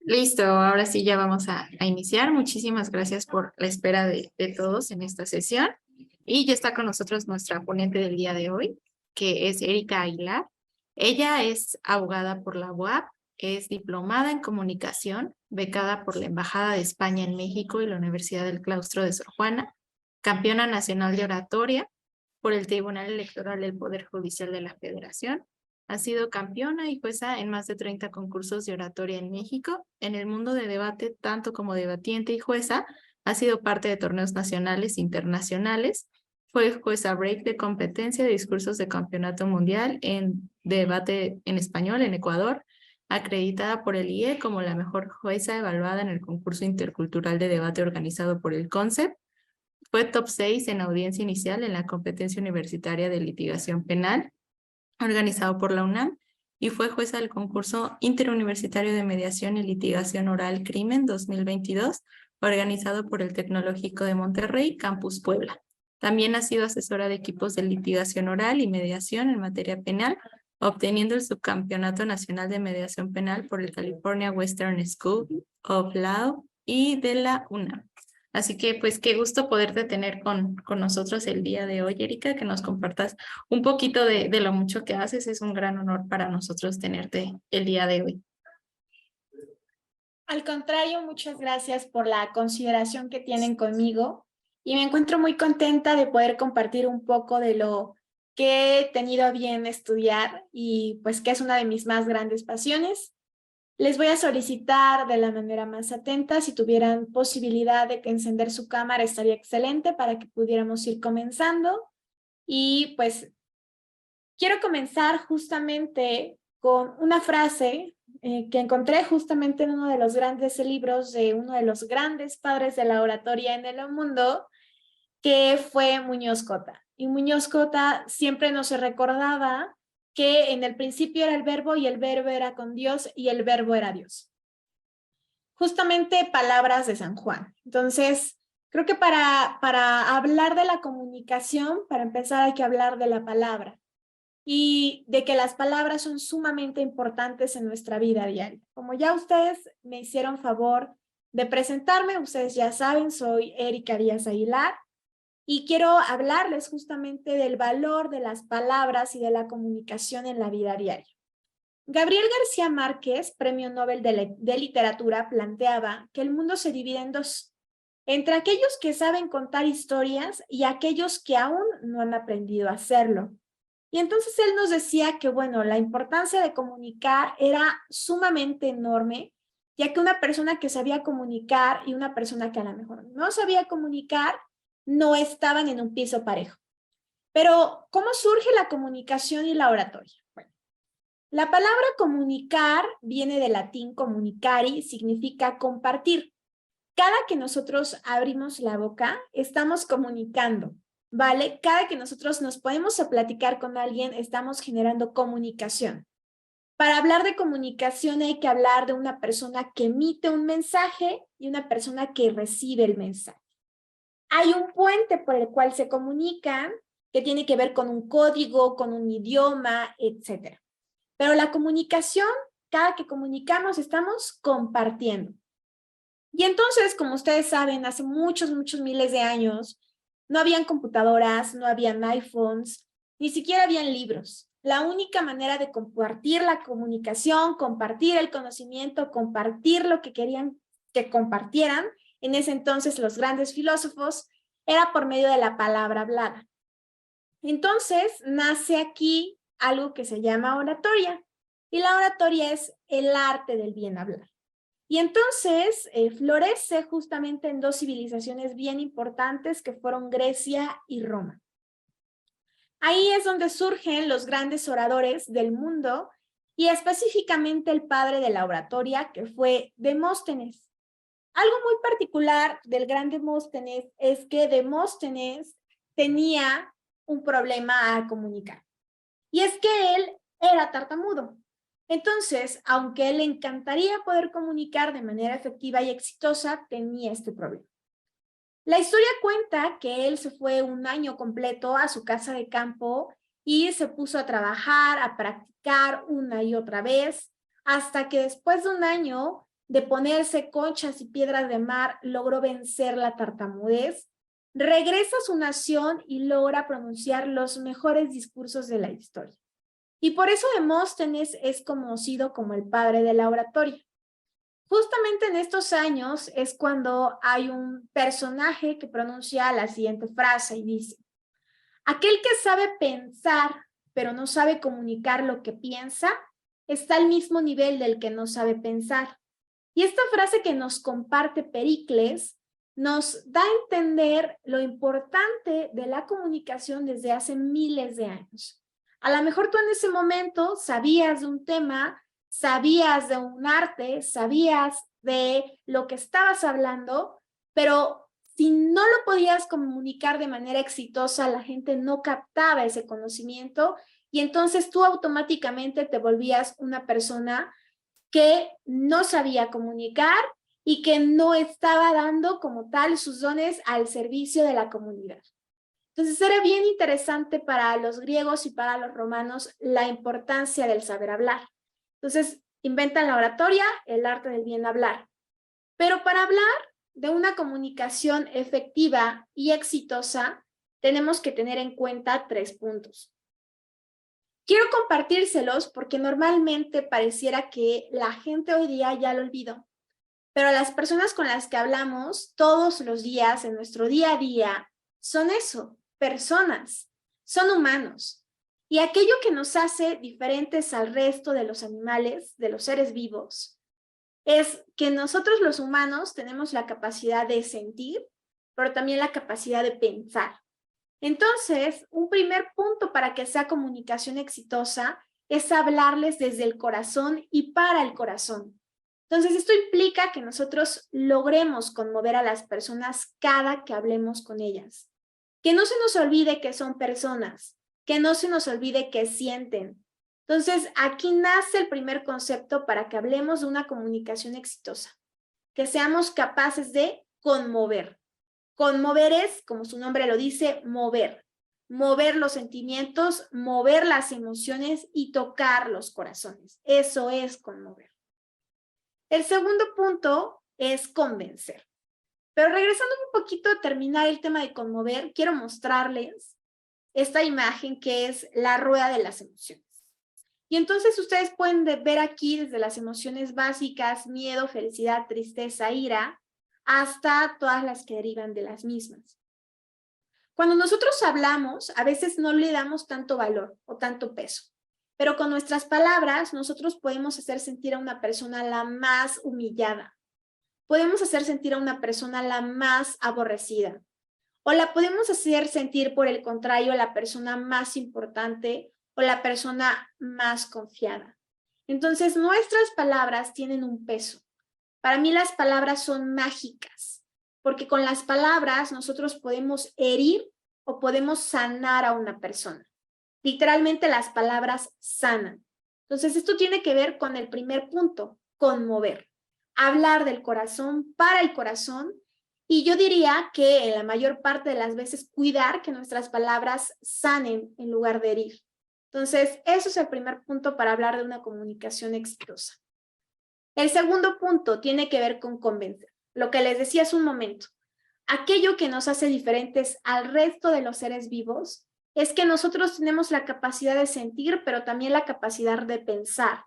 Listo, ahora sí ya vamos a iniciar. Muchísimas gracias por la espera de todos en esta sesión. Y ya está con nosotros nuestra ponente del día de hoy, que es Erika Aguilar. Ella es abogada por la UAP, es diplomada en comunicación, becada por la Embajada de España en México y la Universidad del Claustro de Sor Juana, campeona nacional de oratoria por el Tribunal Electoral del Poder Judicial de la Federación. Ha sido campeona y jueza en más de 30 concursos de oratoria en México. En el mundo de debate, tanto como debatiente y jueza, ha sido parte de torneos nacionales e internacionales. Fue jueza break de competencia de discursos de campeonato mundial en debate en español en Ecuador, acreditada por el IE como la mejor jueza evaluada en el concurso intercultural de debate organizado por el CONCEP. Fue top 6 en audiencia inicial en la competencia universitaria de litigación penal organizado por la UNAM y fue jueza del concurso interuniversitario de mediación y litigación oral Crimen 2022, organizado por el Tecnológico de Monterrey, Campus Puebla. También ha sido asesora de equipos de litigación oral y mediación en materia penal, obteniendo el subcampeonato nacional de mediación penal por el California Western School of Law y de la UNAM. Así que pues qué gusto poderte tener con nosotros el día de hoy, Erika, que nos compartas un poquito de lo mucho que haces. Es un gran honor para nosotros tenerte el día de hoy. Al contrario, muchas gracias por la consideración que tienen conmigo y me encuentro muy contenta de poder compartir un poco de lo que he tenido a bien estudiar y pues que es una de mis más grandes pasiones. Les voy a solicitar de la manera más atenta, si tuvieran posibilidad de que encender su cámara estaría excelente para que pudiéramos ir comenzando. Y pues quiero comenzar justamente con una frase que encontré justamente en uno de los grandes libros de uno de los grandes padres de la oratoria en el mundo, que fue Muñoz Cota. Y Muñoz Cota siempre nos recordaba que en el principio era el verbo y el verbo era con Dios y el verbo era Dios. Justamente palabras de San Juan. Entonces, creo que para hablar de la comunicación, para empezar hay que hablar de la palabra y de que las palabras son sumamente importantes en nuestra vida diaria. Como ya ustedes me hicieron favor de presentarme, ustedes ya saben, soy Erika Díaz Aguilar y quiero hablarles justamente del valor de las palabras y de la comunicación en la vida diaria. Gabriel García Márquez, Premio Nobel de Literatura, planteaba que el mundo se divide en dos, entre aquellos que saben contar historias y aquellos que aún no han aprendido a hacerlo. Y entonces él nos decía que, bueno, la importancia de comunicar era sumamente enorme, ya que una persona que sabía comunicar y una persona que a lo mejor no sabía comunicar no estaban en un piso parejo. Pero, ¿cómo surge la comunicación y la oratoria? Bueno, la palabra comunicar viene del latín comunicari, significa compartir. Cada que nosotros abrimos la boca, estamos comunicando, ¿vale? Cada que nosotros nos ponemos a platicar con alguien, estamos generando comunicación. Para hablar de comunicación hay que hablar de una persona que emite un mensaje y una persona que recibe el mensaje. Hay un puente por el cual se comunican que tiene que ver con un código, con un idioma, etc. Pero la comunicación, cada que comunicamos, estamos compartiendo. Y entonces, como ustedes saben, hace muchos, muchos miles de años, no habían computadoras, no habían iPhones, ni siquiera habían libros. La única manera de compartir la comunicación, compartir el conocimiento, compartir lo que querían que compartieran, en ese entonces los grandes filósofos, era por medio de la palabra hablada. Entonces, nace aquí algo que se llama oratoria, y la oratoria es el arte del bien hablar. Y entonces florece justamente en dos civilizaciones bien importantes que fueron Grecia y Roma. Ahí es donde surgen los grandes oradores del mundo y específicamente el padre de la oratoria, que fue Demóstenes. Algo muy particular del gran Demóstenes es que Demóstenes tenía un problema a comunicar. Y es que él era tartamudo. Entonces, aunque él le encantaría poder comunicar de manera efectiva y exitosa, tenía este problema. La historia cuenta que él se fue un año completo a su casa de campo y se puso a trabajar, a practicar una y otra vez, hasta que después de un año de ponerse conchas y piedras de mar, logró vencer la tartamudez, regresa a su nación y logra pronunciar los mejores discursos de la historia. Y por eso Demóstenes es conocido como el padre de la oratoria. Justamente en estos años es cuando hay un personaje que pronuncia la siguiente frase y dice: aquel que sabe pensar, pero no sabe comunicar lo que piensa, está al mismo nivel del que no sabe pensar. Y esta frase que nos comparte Pericles nos da a entender lo importante de la comunicación desde hace miles de años. A lo mejor tú en ese momento sabías de un tema, sabías de un arte, sabías de lo que estabas hablando, pero si no lo podías comunicar de manera exitosa, la gente no captaba ese conocimiento y entonces tú automáticamente te volvías una persona que no sabía comunicar y que no estaba dando como tal sus dones al servicio de la comunidad. Entonces era bien interesante para los griegos y para los romanos la importancia del saber hablar. Entonces inventan la oratoria, el arte del bien hablar. Pero para hablar de una comunicación efectiva y exitosa, tenemos que tener en cuenta 3 puntos. Quiero compartírselos porque normalmente pareciera que la gente hoy día ya lo olvidó, pero las personas con las que hablamos todos los días en nuestro día a día son eso, personas, son humanos. Y aquello que nos hace diferentes al resto de los animales, de los seres vivos, es que nosotros los humanos tenemos la capacidad de sentir, pero también la capacidad de pensar. Entonces, un primer punto para que sea comunicación exitosa es hablarles desde el corazón y para el corazón. Entonces, esto implica que nosotros logremos conmover a las personas cada que hablemos con ellas. Que no se nos olvide que son personas, que no se nos olvide que sienten. Entonces, aquí nace el primer concepto para que hablemos de una comunicación exitosa. Que seamos capaces de conmover. Conmover es, como su nombre lo dice, mover. Mover los sentimientos, mover las emociones y tocar los corazones. Eso es conmover. El segundo punto es convencer. Pero regresando un poquito a terminar el tema de conmover, quiero mostrarles esta imagen que es la rueda de las emociones. Y entonces ustedes pueden ver aquí desde las emociones básicas, miedo, felicidad, tristeza, ira, hasta todas las que derivan de las mismas. Cuando nosotros hablamos, a veces no le damos tanto valor o tanto peso, pero con nuestras palabras nosotros podemos hacer sentir a una persona la más humillada, podemos hacer sentir a una persona la más aborrecida, o la podemos hacer sentir, por el contrario, la persona más importante o la persona más confiada. Entonces, nuestras palabras tienen un peso. Para mí las palabras son mágicas, porque con las palabras nosotros podemos herir o podemos sanar a una persona. Literalmente las palabras sanan. Entonces esto tiene que ver con el primer punto, conmover. Hablar del corazón para el corazón y yo diría que en la mayor parte de las veces cuidar que nuestras palabras sanen en lugar de herir. Entonces eso es el primer punto para hablar de una comunicación exitosa. El segundo punto tiene que ver con convencer. Lo que les decía hace un momento. Aquello que nos hace diferentes al resto de los seres vivos es que nosotros tenemos la capacidad de sentir, pero también la capacidad de pensar.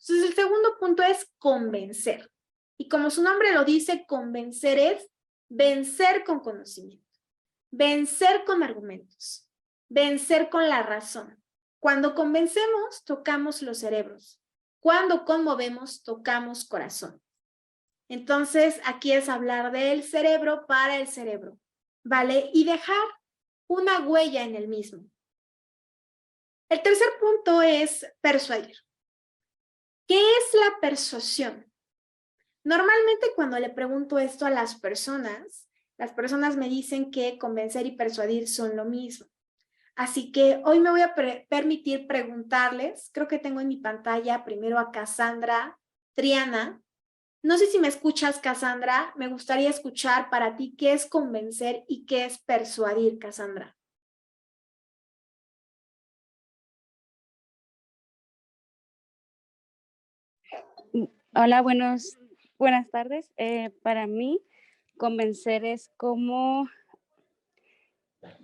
Entonces, el segundo punto es convencer. Y como su nombre lo dice, convencer es vencer con conocimiento, vencer con argumentos, vencer con la razón. Cuando convencemos, tocamos los cerebros. Cuando conmovemos, tocamos corazón. Entonces, aquí es hablar del cerebro para el cerebro, ¿vale? Y dejar una huella en el mismo. El tercer punto es persuadir. ¿Qué es la persuasión? Normalmente cuando le pregunto esto a las personas me dicen que convencer y persuadir son lo mismo. Así que hoy me voy a permitir preguntarles, creo que tengo en mi pantalla primero a Cassandra Triana. No sé si me escuchas, Cassandra. Me gustaría escuchar para ti qué es convencer y qué es persuadir, Cassandra. Hola, buenos Buenas tardes. Para mí, convencer es como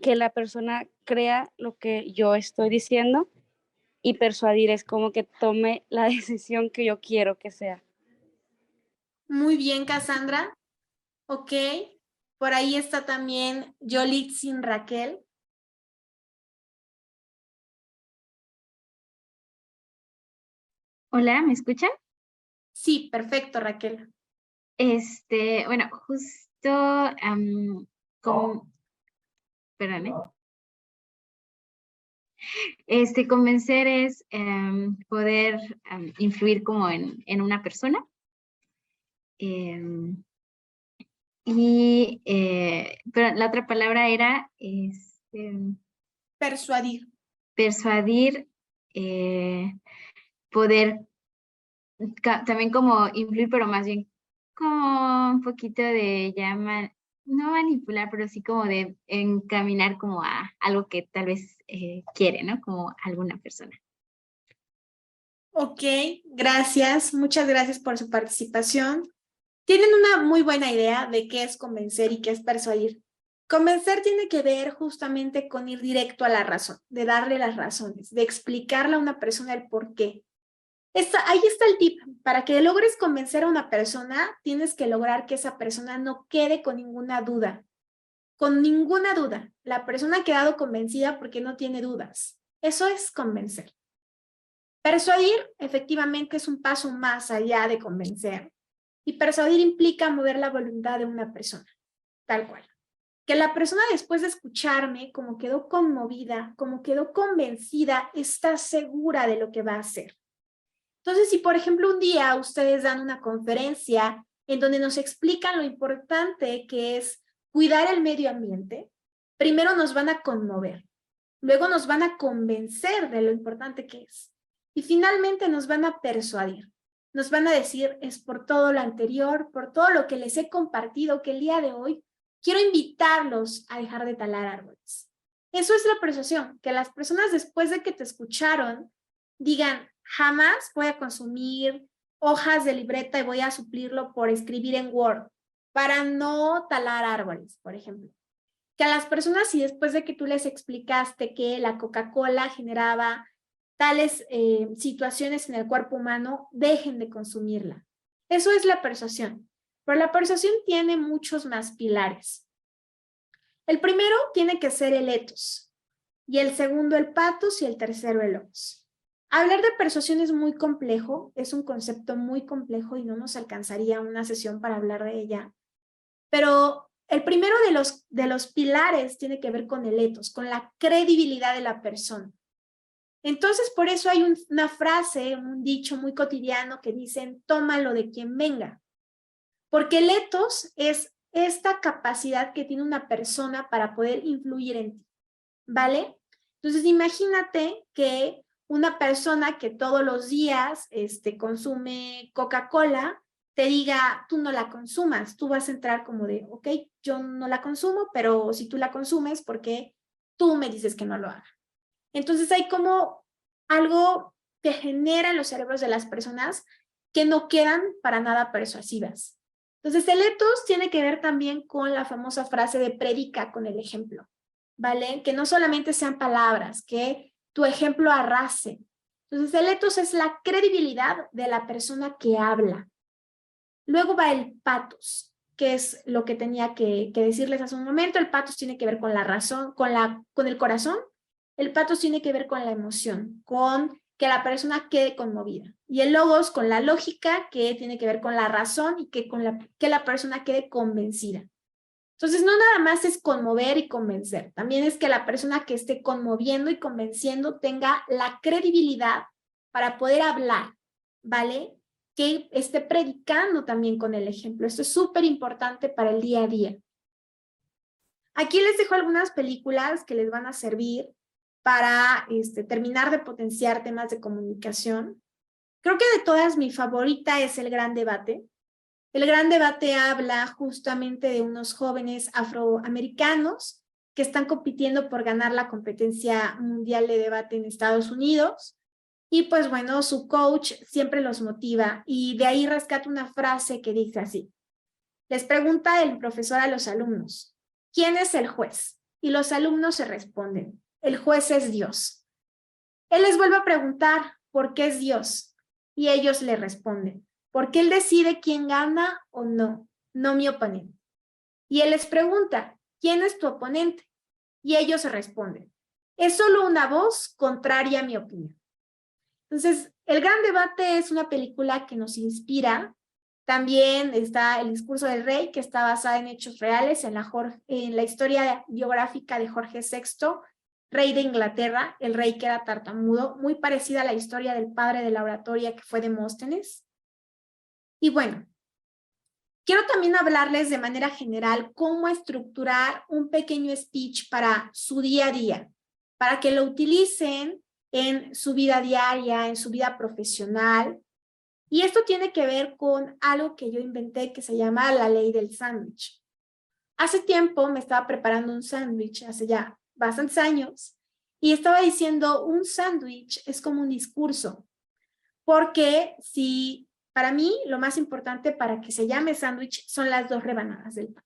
que la persona crea lo que yo estoy diciendo y persuadir es como que tome la decisión que yo quiero que sea. Muy bien, Cassandra. Ok. Por ahí está también Yolitzin Raquel. Hola, ¿me escuchan? Sí, perfecto, Raquel. Bueno, justo como, perdón, convencer es poder influir como en una persona. em, pero la otra palabra era Persuadir. persuadir, poder también como influir, pero más bien como un poquito de no manipular, pero sí como de encaminar como a algo que tal vez quiere, ¿no? Como alguna persona. Ok, gracias. Muchas gracias por su participación. Tienen una muy buena idea de qué es convencer y qué es persuadir. Convencer tiene que ver justamente con ir directo a la razón, de darle las razones, de explicarle a una persona el por qué. Ahí está el tip. Para que logres convencer a una persona, tienes que lograr que esa persona no quede con ninguna duda. Con ninguna duda. La persona ha quedado convencida porque no tiene dudas. Eso es convencer. Persuadir, efectivamente, es un paso más allá de convencer. Y persuadir implica mover la voluntad de una persona, tal cual. Que la persona, después de escucharme, como quedó conmovida, como quedó convencida, está segura de lo que va a hacer. Entonces, si por ejemplo un día ustedes dan una conferencia en donde nos explican lo importante que es cuidar el medio ambiente, primero nos van a conmover, luego nos van a convencer de lo importante que es y finalmente nos van a persuadir. Nos van a decir, es por todo lo anterior, por todo lo que les he compartido, que el día de hoy quiero invitarlos a dejar de talar árboles. Eso es la persuasión, que las personas después de que te escucharon digan, jamás voy a consumir hojas de libreta y voy a suplirlo por escribir en Word para no talar árboles, por ejemplo. Que a las personas, si después de que tú les explicaste que la Coca-Cola generaba tales situaciones en el cuerpo humano, dejen de consumirla. Eso es la persuasión. Pero la persuasión tiene muchos más pilares. El primero tiene que ser el ethos, y el segundo el pathos y el tercero el logos. Hablar de persuasión es muy complejo, es un concepto muy complejo y no nos alcanzaría una sesión para hablar de ella. Pero el primero de los pilares tiene que ver con el ethos, con la credibilidad de la persona. Entonces, por eso hay una frase, un dicho muy cotidiano que dicen, tómalo de quien venga. Porque el ethos es esta capacidad que tiene una persona para poder influir en ti, ¿vale? Entonces, imagínate que una persona que todos los días consume Coca-Cola, te diga, tú no la consumas, tú vas a entrar como de, ok, yo no la consumo, pero si tú la consumes, ¿por qué tú me dices que no lo haga? Entonces hay como algo que genera en los cerebros de las personas que no quedan para nada persuasivas. Entonces el ethos tiene que ver también con la famosa frase de predica con el ejemplo, ¿vale? Que no solamente sean palabras, que tu ejemplo arrase. Entonces el ethos es la credibilidad de la persona que habla. Luego va el pathos, que es lo que tenía que decirles hace un momento. El pathos tiene que ver con la razón, con el corazón. El pathos tiene que ver con la emoción, con que la persona quede conmovida. Y el logos con la lógica, que tiene que ver con la razón y que la persona quede convencida. Entonces, no nada más es conmover y convencer, también es que la persona que esté conmoviendo y convenciendo tenga la credibilidad para poder hablar, ¿vale? Que esté predicando también con el ejemplo. Esto es súper importante para el día a día. Aquí les dejo algunas películas que les van a servir para terminar de potenciar temas de comunicación. Creo que de todas mi favorita es El Gran Debate. El Gran Debate habla justamente de unos jóvenes afroamericanos que están compitiendo por ganar la competencia mundial de debate en Estados Unidos Y pues bueno, su coach siempre los motiva y de ahí rescata una frase que dice así. Les pregunta el profesor a los alumnos, ¿quién es el juez? Y los alumnos se responden, el juez es Dios. Él les vuelve a preguntar, ¿por qué es Dios? Y ellos le responden, porque Él decide quién gana o no, no mi oponente. Y Él les pregunta, ¿quién es tu oponente? Y ellos se responden, es solo una voz contraria a mi opinión. Entonces, El Gran Debate es una película que nos inspira. También está El Discurso del Rey, que está basada en hechos reales, en la historia biográfica de Jorge VI, rey de Inglaterra, el rey que era tartamudo, muy parecida a la historia del padre de la oratoria que fue Demóstenes. Y bueno, quiero también hablarles de manera general cómo estructurar un pequeño speech para su día a día, para que lo utilicen en su vida diaria, en su vida profesional. Y esto tiene que ver con algo que yo inventé que se llama la ley del sándwich. Hace tiempo me estaba preparando un sándwich, hace ya bastantes años, y estaba diciendo un sándwich es como un discurso, porque si para mí lo más importante para que se llame sándwich son las 2 rebanadas del pan.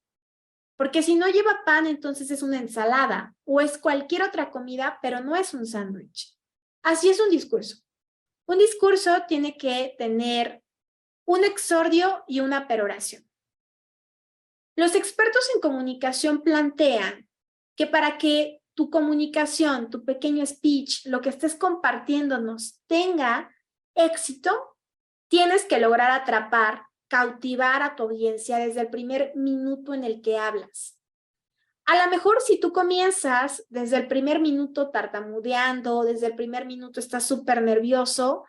Porque si no lleva pan, entonces es una ensalada o es cualquier otra comida, pero no es un sándwich. Así es un discurso. Un discurso tiene que tener un exordio y una peroración. Los expertos en comunicación plantean que para que tu comunicación, tu pequeño speech, lo que estés compartiéndonos tenga éxito, tienes que lograr atrapar, cautivar a tu audiencia desde el primer minuto en el que hablas. A lo mejor si tú comienzas desde el primer minuto tartamudeando, desde el primer minuto estás súper nervioso,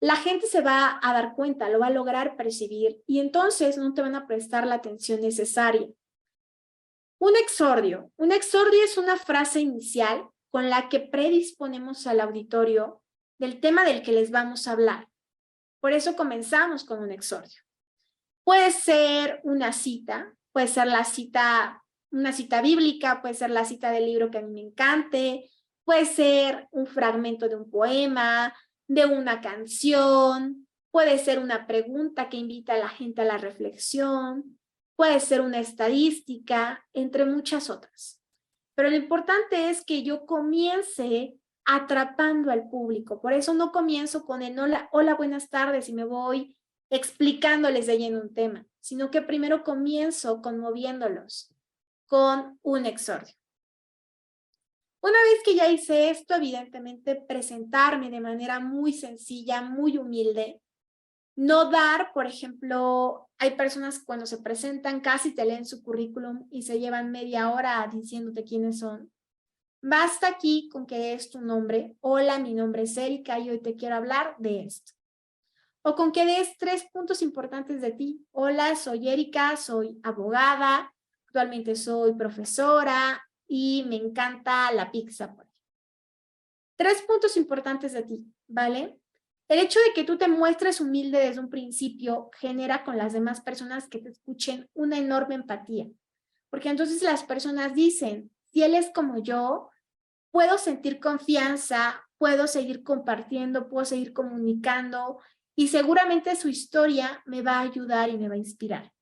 la gente se va a dar cuenta, lo va a lograr percibir y entonces no te van a prestar la atención necesaria. Un exordio es una frase inicial con la que predisponemos al auditorio del tema del que les vamos a hablar. Por eso comenzamos con un exordio. Puede ser una cita, puede ser una cita bíblica, puede ser la cita del libro que a mí me encante, puede ser un fragmento de un poema, de una canción, puede ser una pregunta que invita a la gente a la reflexión, puede ser una estadística, entre muchas otras. Pero lo importante es que yo comience atrapando al público. Por eso no comienzo con el hola, buenas tardes y me voy explicándoles de lleno un tema, sino que primero comienzo conmoviéndolos con un exordio. Una vez que ya hice esto, evidentemente presentarme de manera muy sencilla, muy humilde, no dar, por ejemplo, hay personas que cuando se presentan casi te leen su currículum y se llevan media hora diciéndote quiénes son. Basta aquí con que des tu nombre. Hola, mi nombre es Erika y hoy te quiero hablar de esto. O con que des 3 puntos importantes de ti. Hola, soy Erika, soy abogada, actualmente soy profesora y me encanta la pizza. 3 puntos importantes de ti, ¿vale? El hecho de que tú te muestres humilde desde un principio genera con las demás personas que te escuchen una enorme empatía. Porque entonces las personas dicen, si él es como yo, puedo sentir confianza, puedo seguir compartiendo, puedo seguir comunicando y seguramente su historia me va a ayudar y me va a inspirar.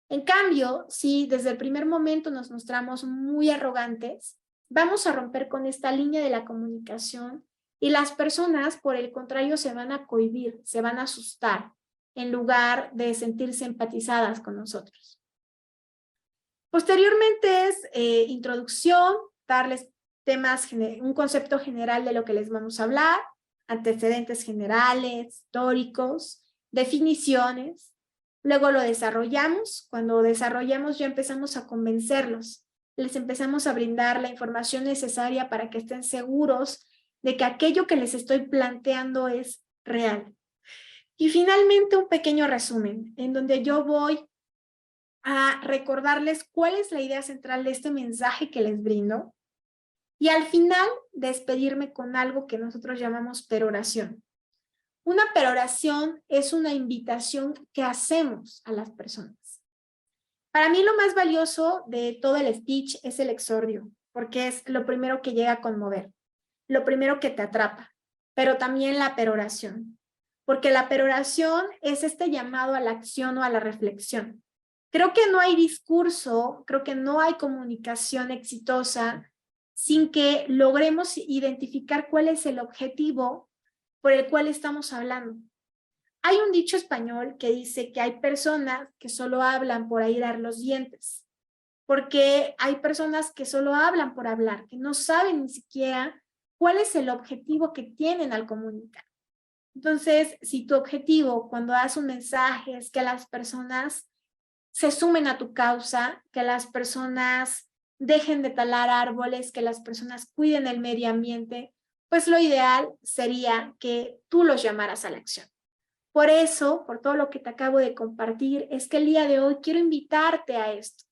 En cambio, si desde el primer momento nos mostramos muy arrogantes, vamos a romper con esta línea de la comunicación y las personas, por el contrario, se van a cohibir, se van a asustar en lugar de sentirse empatizadas con nosotros. Posteriormente es introducción, darles un concepto general de lo que les vamos a hablar, antecedentes generales, históricos, definiciones. Luego lo desarrollamos. Cuando desarrollamos ya empezamos a convencerlos. Les empezamos a brindar la información necesaria para que estén seguros de que aquello que les estoy planteando es real. Y finalmente un pequeño resumen en donde yo voy a recordarles cuál es la idea central de este mensaje que les brindo y al final despedirme con algo que nosotros llamamos peroración. Una peroración es una invitación que hacemos a las personas. Para mí lo más valioso de todo el speech es el exordio, porque es lo primero que llega a conmover, lo primero que te atrapa. pero también la peroración, porque la peroración es este llamado a la acción o a la reflexión. Creo que no hay discurso, creo que no hay comunicación exitosa sin que logremos identificar cuál es el objetivo por el cual estamos hablando. Hay un dicho español que dice que hay personas que solo hablan por airar los dientes, porque hay personas que solo hablan por hablar, que no saben ni siquiera cuál es el objetivo que tienen al comunicar. Entonces, si tu objetivo cuando das un mensaje es que las personas se sumen a tu causa, que las personas dejen de talar árboles, que las personas cuiden el medio ambiente, pues lo ideal sería que tú los llamaras a la acción. Por eso, por todo lo que te acabo de compartir, es que el día de hoy quiero invitarte a esto,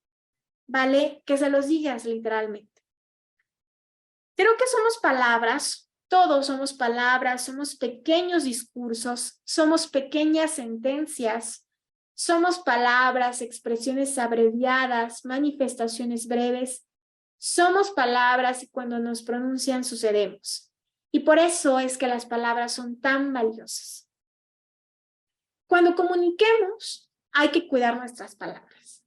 ¿vale? Que se los digas literalmente. Creo que somos palabras, todos somos palabras, somos pequeños discursos, somos pequeñas sentencias, somos palabras, expresiones abreviadas, manifestaciones breves, somos palabras y cuando nos pronuncian sucedemos. Y por eso es que las palabras son tan valiosas. Cuando comuniquemos, hay que cuidar nuestras palabras.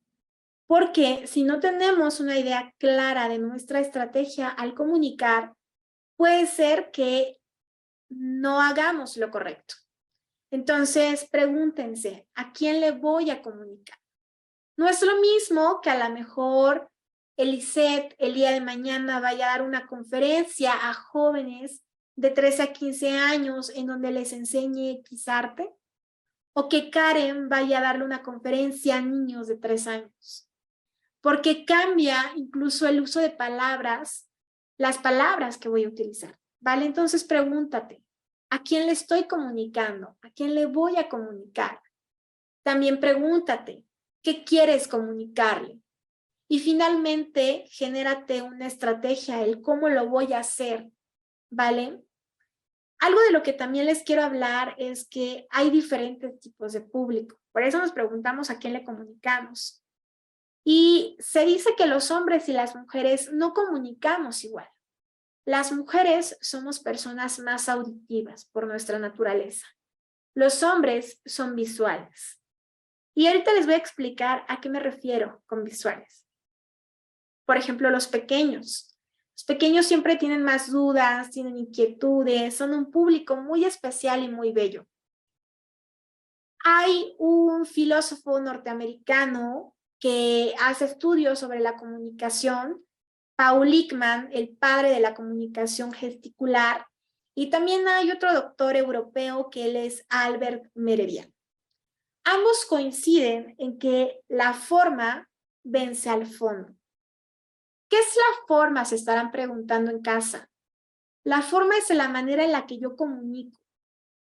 Porque si no tenemos una idea clara de nuestra estrategia al comunicar, puede ser que no hagamos lo correcto. Entonces, pregúntense, ¿a quién le voy a comunicar? No es lo mismo que a lo mejor Eliseth el día de mañana vaya a dar una conferencia a jóvenes de 13 a 15 años en donde les enseñe X arte, o que Karen vaya a darle una conferencia a niños de 3 años. Porque cambia incluso el uso de palabras, las palabras que voy a utilizar, ¿vale? Entonces pregúntate, ¿a quién le estoy comunicando? ¿A quién le voy a comunicar? También pregúntate, ¿qué quieres comunicarle? Y finalmente, genérate una estrategia, el cómo lo voy a hacer, ¿vale? Algo de lo que también les quiero hablar es que hay diferentes tipos de público. Por eso nos preguntamos a quién le comunicamos. Y se dice que los hombres y las mujeres no comunicamos igual. Las mujeres somos personas más auditivas por nuestra naturaleza. Los hombres son visuales. Y ahorita les voy a explicar a qué me refiero con visuales. Por ejemplo, los pequeños. Los pequeños siempre tienen más dudas, tienen inquietudes, son un público muy especial y muy bello. Hay un filósofo norteamericano que hace estudios sobre la comunicación, Paul Ekman, el padre de la comunicación gesticular, y también hay otro doctor europeo que él es Albert Mehrabian. Ambos coinciden en que la forma vence al fondo. ¿Qué es la forma? Se estarán preguntando en casa. La forma es la manera en la que yo comunico.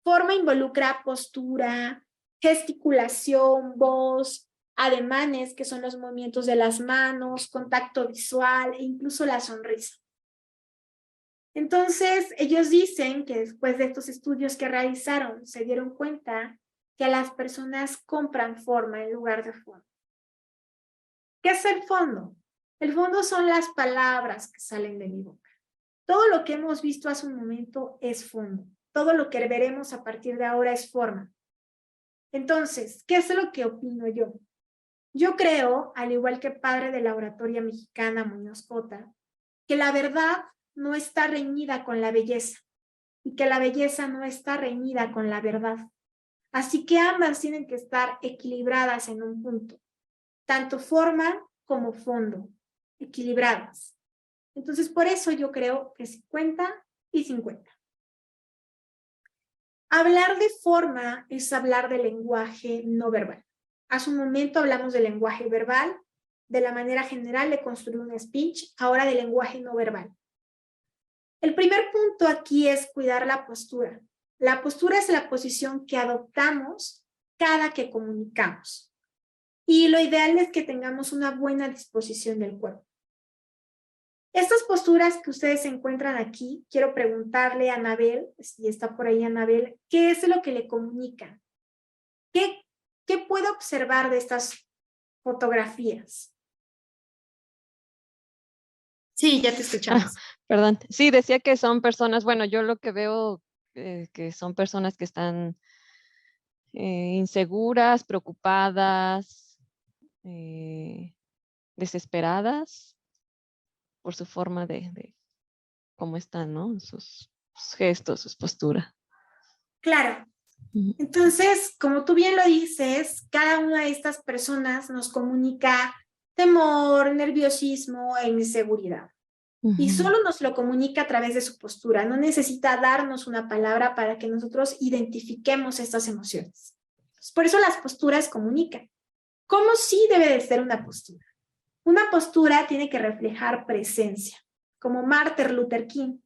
Forma involucra postura, gesticulación, voz, ademanes, que son los movimientos de las manos, contacto visual e incluso la sonrisa. Entonces, ellos dicen que después de estos estudios que realizaron, se dieron cuenta que las personas compran forma en lugar de fondo. ¿Qué es el fondo? El fondo son las palabras que salen de mi boca. Todo lo que hemos visto hace un momento es fondo. Todo lo que veremos a partir de ahora es forma. Entonces, ¿qué es lo que opino yo? Yo creo, al igual que padre de la oratoria mexicana Muñoz Cota, que la verdad no está reñida con la belleza y que la belleza no está reñida con la verdad. Así que ambas tienen que estar equilibradas en un punto, tanto forma como fondo, equilibradas. Entonces, por eso yo creo que 50 y 50. Hablar de forma es hablar de lenguaje no verbal. Hace un momento hablamos del lenguaje verbal, de la manera general de construir un speech, ahora del lenguaje no verbal. El primer punto aquí es cuidar la postura. La postura es la posición que adoptamos cada que comunicamos. Y lo ideal es que tengamos una buena disposición del cuerpo. Estas posturas que ustedes encuentran aquí, quiero preguntarle a Anabel, si está por ahí Anabel, ¿qué es lo que le comunican? ¿Qué puede observar de estas fotografías? Sí, ya te escuchamos. Perdón. Sí, decía que son personas, bueno, yo lo que veo que son personas que están inseguras, preocupadas, desesperadas por su forma de cómo están, ¿no? Sus gestos, sus posturas. Claro. Ujú. Entonces, como tú bien lo dices, cada una de estas personas nos comunica temor, nerviosismo e inseguridad. Y Ujú. solo nos lo comunica a través de su postura. No necesita darnos una palabra para que nosotros identifiquemos estas emociones. Por eso las posturas comunican. ¿Cómo sí debe de ser una postura? Una postura tiene que reflejar presencia, como Martin Luther King.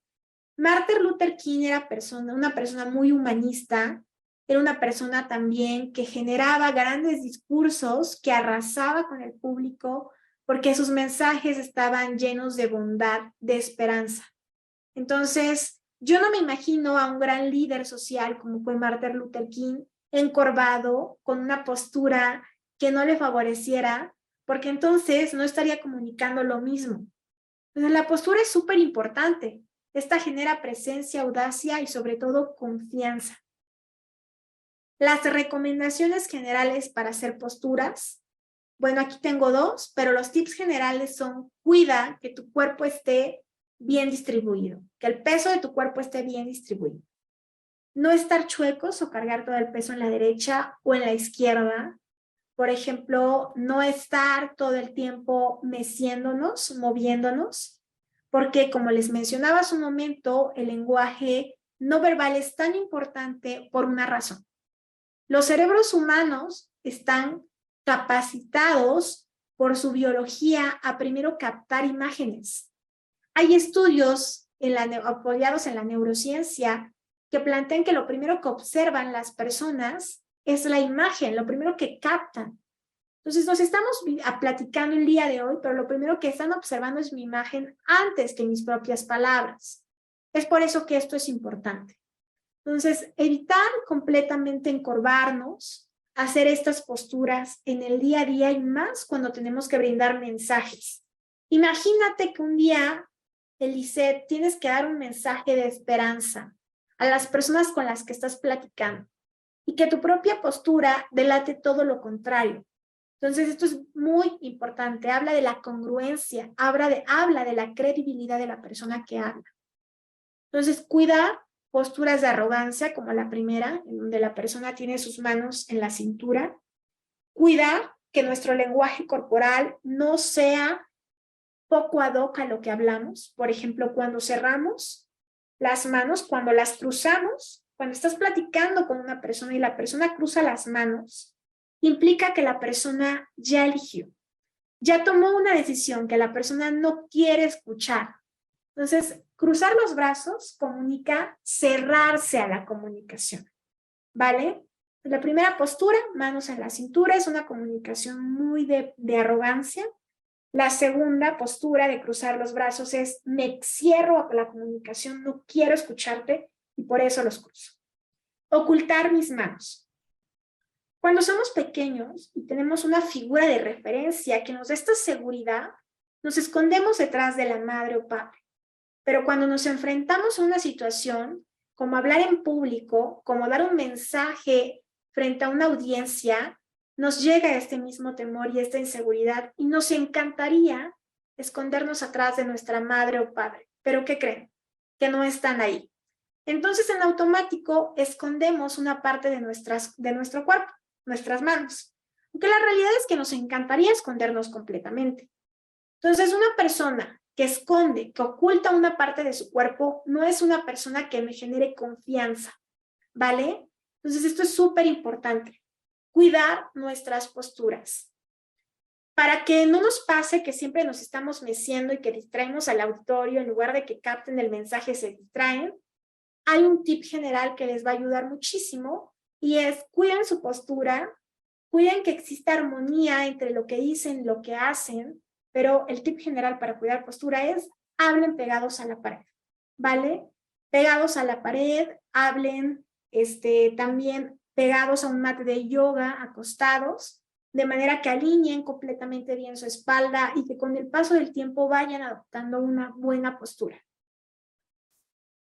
Martin Luther King era una persona muy humanista, era una persona también que generaba grandes discursos, que arrasaba con el público, porque sus mensajes estaban llenos de bondad, de esperanza. Entonces, yo no me imagino a un gran líder social como fue Martin Luther King, encorvado, con una postura que no le favoreciera, porque entonces no estaría comunicando lo mismo. Entonces, la postura es súper importante. Esta genera presencia, audacia y sobre todo confianza. Las recomendaciones generales para hacer posturas, bueno, aquí tengo dos, pero los tips generales son: cuida que tu cuerpo esté bien distribuido, que el peso de tu cuerpo esté bien distribuido. No estar chuecos o cargar todo el peso en la derecha o en la izquierda. Por ejemplo, no estar todo el tiempo meciéndonos, moviéndonos, porque como les mencionaba hace un momento, el lenguaje no verbal es tan importante por una razón. Los cerebros humanos están capacitados por su biología a primero captar imágenes. Hay estudios apoyados en la neurociencia que plantean que lo primero que observan las personas es la imagen, lo primero que captan. Entonces nos estamos platicando el día de hoy, pero lo primero que están observando es mi imagen antes que mis propias palabras. Es por eso que esto es importante. Entonces, evitar completamente encorvarnos, hacer estas posturas en el día a día y más cuando tenemos que brindar mensajes. Imagínate que un día, Eliseth, tienes que dar un mensaje de esperanza a las personas con las que estás platicando y que tu propia postura delate todo lo contrario. Entonces, esto es muy importante. Habla de la congruencia, habla de la credibilidad de la persona que habla. Entonces, cuida posturas de arrogancia, como la primera, en donde la persona tiene sus manos en la cintura. Cuida que nuestro lenguaje corporal no sea poco ad hoc a lo que hablamos. Por ejemplo, cuando cerramos las manos, cuando las cruzamos, cuando estás platicando con una persona y la persona cruza las manos, implica que la persona ya eligió, ya tomó una decisión que la persona no quiere escuchar. Entonces, cruzar los brazos comunica cerrarse a la comunicación, ¿vale? La primera postura, manos en la cintura, es una comunicación muy de arrogancia. La segunda postura de cruzar los brazos es: me cierro a la comunicación, no quiero escucharte y por eso los cruzo. Ocultar mis manos. Cuando somos pequeños y tenemos una figura de referencia que nos da esta seguridad, nos escondemos detrás de la madre o padre. Pero cuando nos enfrentamos a una situación, como hablar en público, como dar un mensaje frente a una audiencia, nos llega este mismo temor y esta inseguridad y nos encantaría escondernos atrás de nuestra madre o padre. ¿Pero qué creen? Que no están ahí. Entonces, en automático, escondemos una parte de nuestro cuerpo, nuestras manos. Aunque la realidad es que nos encantaría escondernos completamente. Entonces, una persona que esconde, que oculta una parte de su cuerpo, no es una persona que me genere confianza, ¿vale? Entonces, esto es súper importante. Cuidar nuestras posturas. Para que no nos pase que siempre nos estamos meciendo y que distraemos al auditorio, en lugar de que capten el mensaje, se distraen, hay un tip general que les va a ayudar muchísimo y es: cuiden su postura, cuiden que exista armonía entre lo que dicen y lo que hacen, pero el tip general para cuidar postura es: hablen pegados a la pared, ¿vale? Pegados a la pared, hablen también pegados a un mat de yoga, acostados, de manera que alineen completamente bien su espalda y que con el paso del tiempo vayan adoptando una buena postura.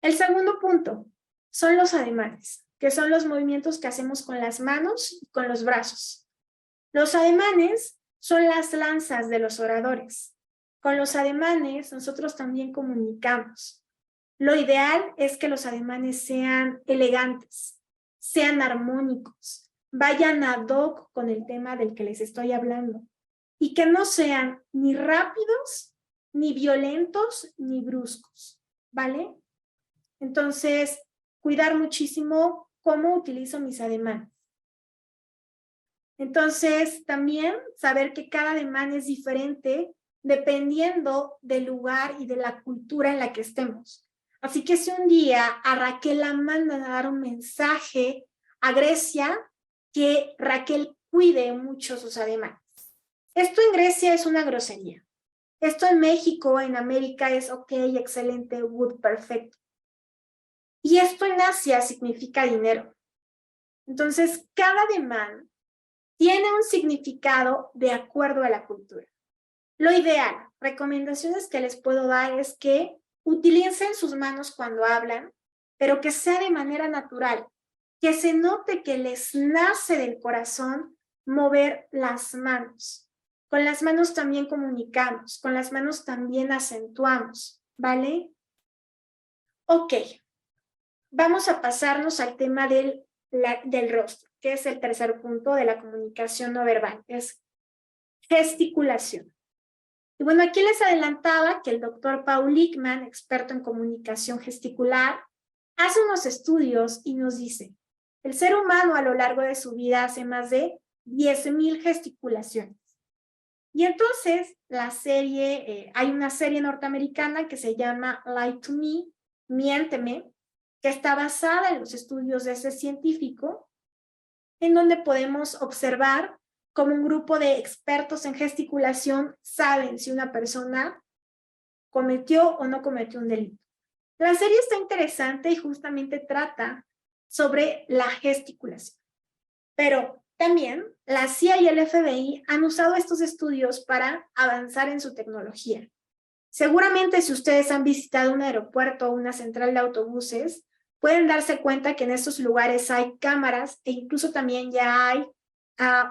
El segundo punto, son los ademanes, que son los movimientos que hacemos con las manos y con los brazos. Los ademanes son las lanzas de los oradores. Con los ademanes nosotros también comunicamos. Lo ideal es que los ademanes sean elegantes, sean armónicos, vayan ad hoc con el tema del que les estoy hablando y que no sean ni rápidos, ni violentos, ni bruscos, ¿vale? Entonces, cuidar muchísimo cómo utilizo mis ademanes. Entonces, también saber que cada ademán es diferente dependiendo del lugar y de la cultura en la que estemos. Así que si un día a Raquel la mandan a dar un mensaje a Grecia, que Raquel cuide mucho sus ademanes. Esto en Grecia es una grosería. Esto en México, en América es ok, excelente, good, perfecto. Y esto en Asia significa dinero. Entonces, cada ademán tiene un significado de acuerdo a la cultura. Lo ideal, recomendaciones que les puedo dar es que utilicen sus manos cuando hablan, pero que sea de manera natural, que se note que les nace del corazón mover las manos. Con las manos también comunicamos, con las manos también acentuamos, ¿vale? Ok, vamos a pasarnos al tema del rostro, que es el tercer punto de la comunicación no verbal, es gesticulación. Y bueno, aquí les adelantaba que el doctor Paul Ekman, experto en comunicación gesticular, hace unos estudios y nos dice, el ser humano a lo largo de su vida hace más de 10,000 gesticulaciones. Y entonces hay una serie norteamericana que se llama Lie to Me, Miénteme, que está basada en los estudios de ese científico, en donde podemos observar cómo un grupo de expertos en gesticulación saben si una persona cometió o no cometió un delito. La serie está interesante y justamente trata sobre la gesticulación. Pero también la CIA y el FBI han usado estos estudios para avanzar en su tecnología. Seguramente si ustedes han visitado un aeropuerto o una central de autobuses, pueden darse cuenta que en estos lugares hay cámaras e incluso también ya hay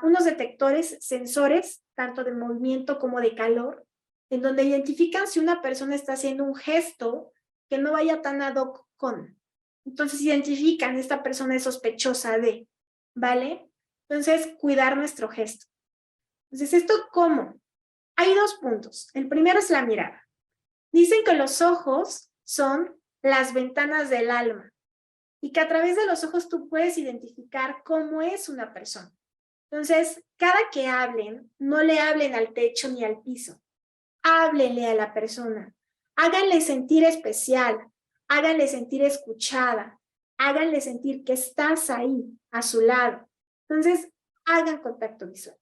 unos detectores, sensores, tanto de movimiento como de calor, en donde identifican si una persona está haciendo un gesto que no vaya tan ad hoc con. Entonces identifican, esta persona es sospechosa de, ¿vale? Entonces, cuidar nuestro gesto. Entonces, ¿esto cómo? Hay dos puntos. El primero es la mirada. Dicen que los ojos son las ventanas del alma y que a través de los ojos tú puedes identificar cómo es una persona. Entonces, cada que hablen, no le hablen al techo ni al piso. Háblenle a la persona. Háganle sentir especial. Háganle sentir escuchada. Háganle sentir que estás ahí, a su lado. Entonces, hagan contacto visual.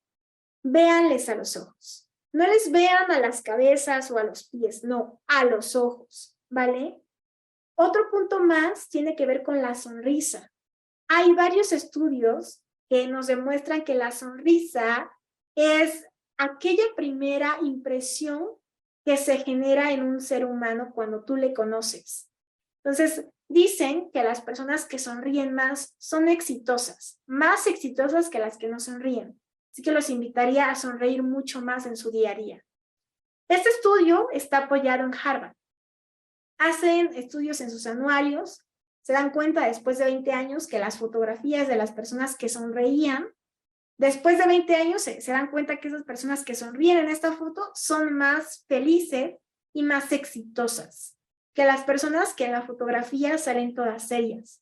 Véanles a los ojos. No les vean a las cabezas o a los pies, no, a los ojos, ¿vale? Otro punto más tiene que ver con la sonrisa. Hay varios estudios que nos demuestran que la sonrisa es aquella primera impresión que se genera en un ser humano cuando tú le conoces. Entonces, dicen que las personas que sonríen más son exitosas, más exitosas que las que no sonríen. Así que los invitaría a sonreír mucho más en su día a día. Este estudio está apoyado en Harvard. Hacen estudios en sus anuarios, se dan cuenta después de 20 años que las fotografías de las personas que sonreían, después de 20 años se dan cuenta que esas personas que sonríen en esta foto son más felices y más exitosas que las personas que en la fotografía salen todas serias.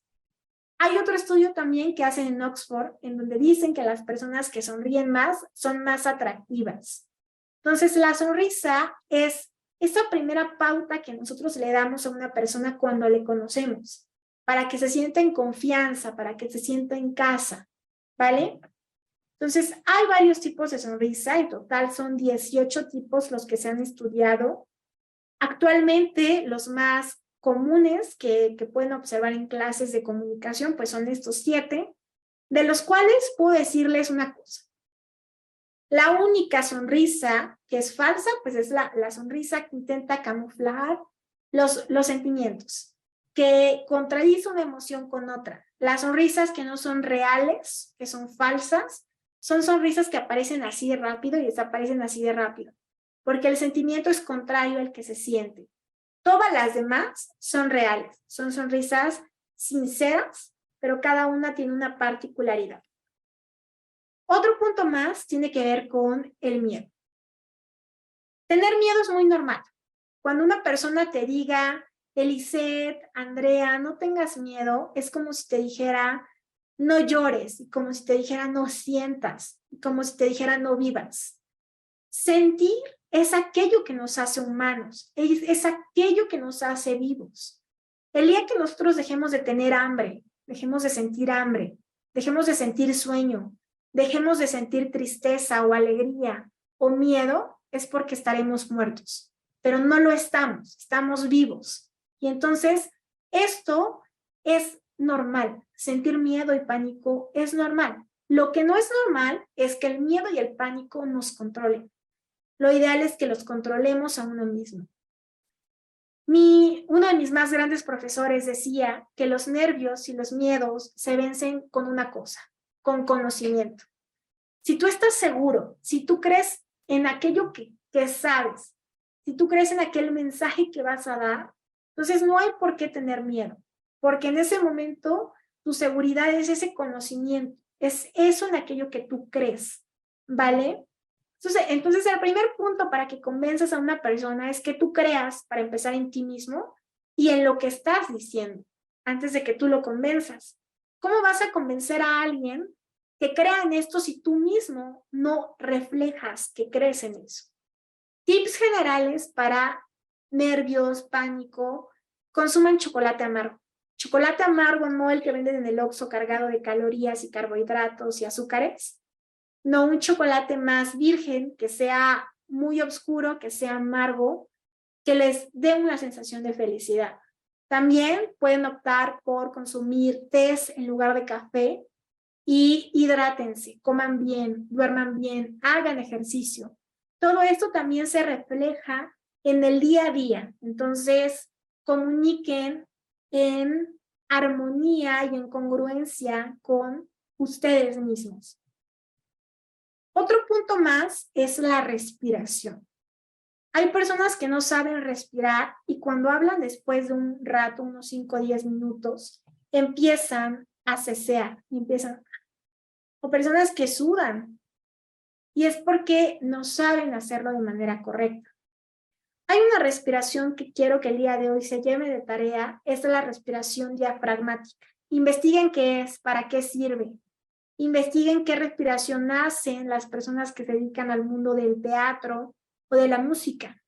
Hay otro estudio también que hacen en Oxford, en donde dicen que las personas que sonríen más son más atractivas. Entonces, la sonrisa es esa primera pauta que nosotros le damos a una persona cuando le conocemos, para que se sienta en confianza, para que se sienta en casa, ¿vale? Entonces, hay varios tipos de sonrisa, en total son 18 tipos los que se han estudiado. Actualmente, los más comunes que pueden observar en clases de comunicación, pues son estos 7, de los cuales puedo decirles una cosa. La única sonrisa que es falsa, pues es la sonrisa que intenta camuflar los sentimientos, que contradice una emoción con otra. Las sonrisas que no son reales, que son falsas, son sonrisas que aparecen así de rápido y desaparecen así de rápido, porque el sentimiento es contrario al que se siente. Todas las demás son reales, son sonrisas sinceras, pero cada una tiene una particularidad. Otro punto más tiene que ver con el miedo. Tener miedo es muy normal. Cuando una persona te diga, Eliseth, Andrea, no tengas miedo, es como si te dijera, no llores, y como si te dijera, no sientas, y como si te dijera, no vivas. Sentir es aquello que nos hace humanos, es aquello que nos hace vivos. El día que nosotros dejemos de tener hambre, dejemos de sentir sueño, dejemos de sentir tristeza o alegría o miedo, es porque estaremos muertos. Pero no lo estamos, estamos vivos. Y entonces, esto es normal. Sentir miedo y pánico es normal. Lo que no es normal es que el miedo y el pánico nos controlen. Lo ideal es que los controlemos a uno mismo. Uno de mis más grandes profesores decía que los nervios y los miedos se vencen con una cosa, con conocimiento. Si tú estás seguro, si tú crees en aquello que sabes, si tú crees en aquel mensaje que vas a dar, entonces no hay por qué tener miedo, porque en ese momento tu seguridad es ese conocimiento, es eso en aquello que tú crees, ¿vale? Entonces el primer punto para que convenzas a una persona es que tú creas, para empezar, en ti mismo y en lo que estás diciendo, antes de que tú lo convenzas. ¿Cómo vas a convencer a alguien que crea en esto si tú mismo no reflejas que crees en eso? Tips generales para nervios, pánico: consuman chocolate amargo. Chocolate amargo, no el que venden en el Oxxo cargado de calorías y carbohidratos y azúcares. No, un chocolate más virgen, que sea muy oscuro, que sea amargo, que les dé una sensación de felicidad. También pueden optar por consumir tés en lugar de café y hidrátense, coman bien, duerman bien, hagan ejercicio. Todo esto también se refleja en el día a día. Entonces, comuniquen en armonía y en congruencia con ustedes mismos. Otro punto más es la respiración. Hay personas que no saben respirar y cuando hablan después de un rato, unos 5 o 10 minutos, empiezan a cesear, o personas que sudan, y es porque no saben hacerlo de manera correcta. Hay una respiración que quiero que el día de hoy se lleve de tarea, es la respiración diafragmática. Investiguen qué es, para qué sirve. Investiguen qué respiración hacen las personas que se dedican al mundo del teatro o de la música.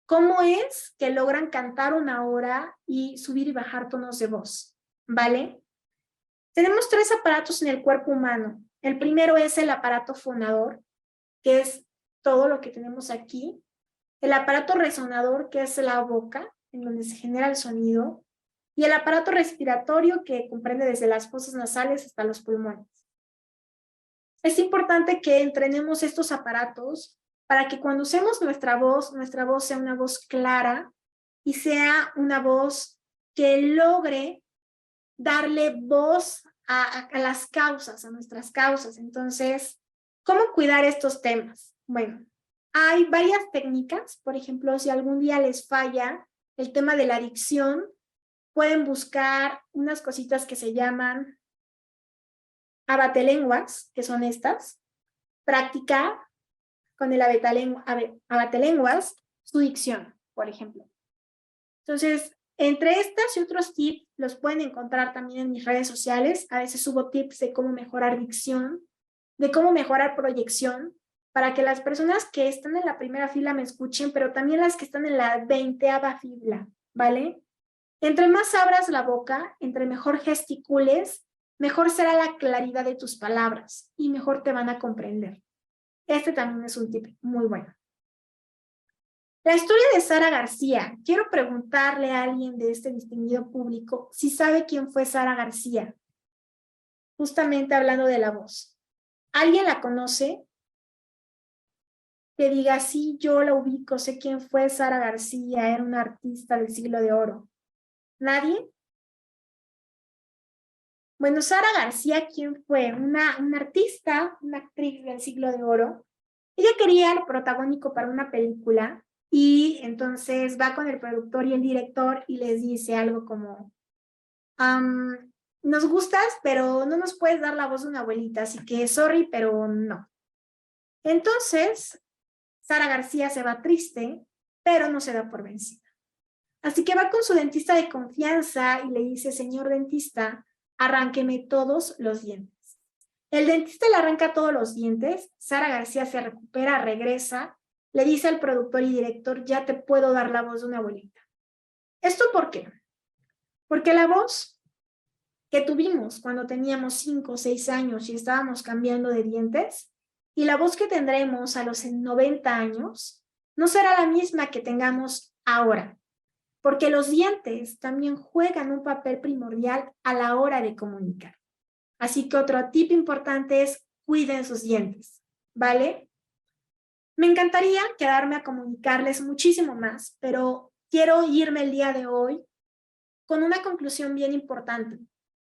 ¿Cómo es que logran cantar una hora y subir y bajar tonos de voz? ¿Vale? Tenemos 3 aparatos en el cuerpo humano. El primero es el aparato fonador, que es todo lo que tenemos aquí. El aparato resonador, que es la boca, en donde se genera el sonido. Y el aparato respiratorio, que comprende desde las fosas nasales hasta los pulmones. Es importante que entrenemos estos aparatos para que cuando usemos nuestra voz sea una voz clara y sea una voz que logre darle voz a las causas, a nuestras causas. Entonces, ¿cómo cuidar estos temas? Bueno, hay varias técnicas. Por ejemplo, si algún día les falla el tema de la dicción, pueden buscar unas cositas que se llaman abatelenguas, que son estas. Practicar con el abatelenguas su dicción, por ejemplo. Entonces, entre estas y otros tips los pueden encontrar también en mis redes sociales. A veces subo tips de cómo mejorar dicción, de cómo mejorar proyección, para que las personas que están en la primera fila me escuchen, pero también las que están en la 20ª fila, ¿vale? Entre más abras la boca, entre mejor gesticules, mejor será la claridad de tus palabras y mejor te van a comprender. Este también es un tip muy bueno. La historia de Sara García. Quiero preguntarle a alguien de este distinguido público si sabe quién fue Sara García. Justamente hablando de la voz. ¿Alguien la conoce? Que diga, sí, yo la ubico, sé quién fue Sara García, era una artista del siglo de oro. ¿Nadie? Bueno, Sara García, ¿quién fue? Una artista, una actriz del siglo de oro. Ella quería el protagónico para una película y entonces va con el productor y el director y les dice algo como, nos gustas, pero no nos puedes dar la voz de una abuelita, así que sorry, pero no. Entonces, Sara García se va triste, pero no se da por vencida. Así que va con su dentista de confianza y le dice, señor dentista, arránqueme todos los dientes. El dentista le arranca todos los dientes, Sara García se recupera, regresa, le dice al productor y director, ya te puedo dar la voz de una abuelita. ¿Esto por qué? Porque la voz que tuvimos cuando teníamos 5 o 6 años y estábamos cambiando de dientes, y la voz que tendremos a los 90 años, no será la misma que tengamos ahora. Porque los dientes también juegan un papel primordial a la hora de comunicar. Así que otro tip importante es cuiden sus dientes, ¿vale? Me encantaría quedarme a comunicarles muchísimo más, pero quiero irme el día de hoy con una conclusión bien importante.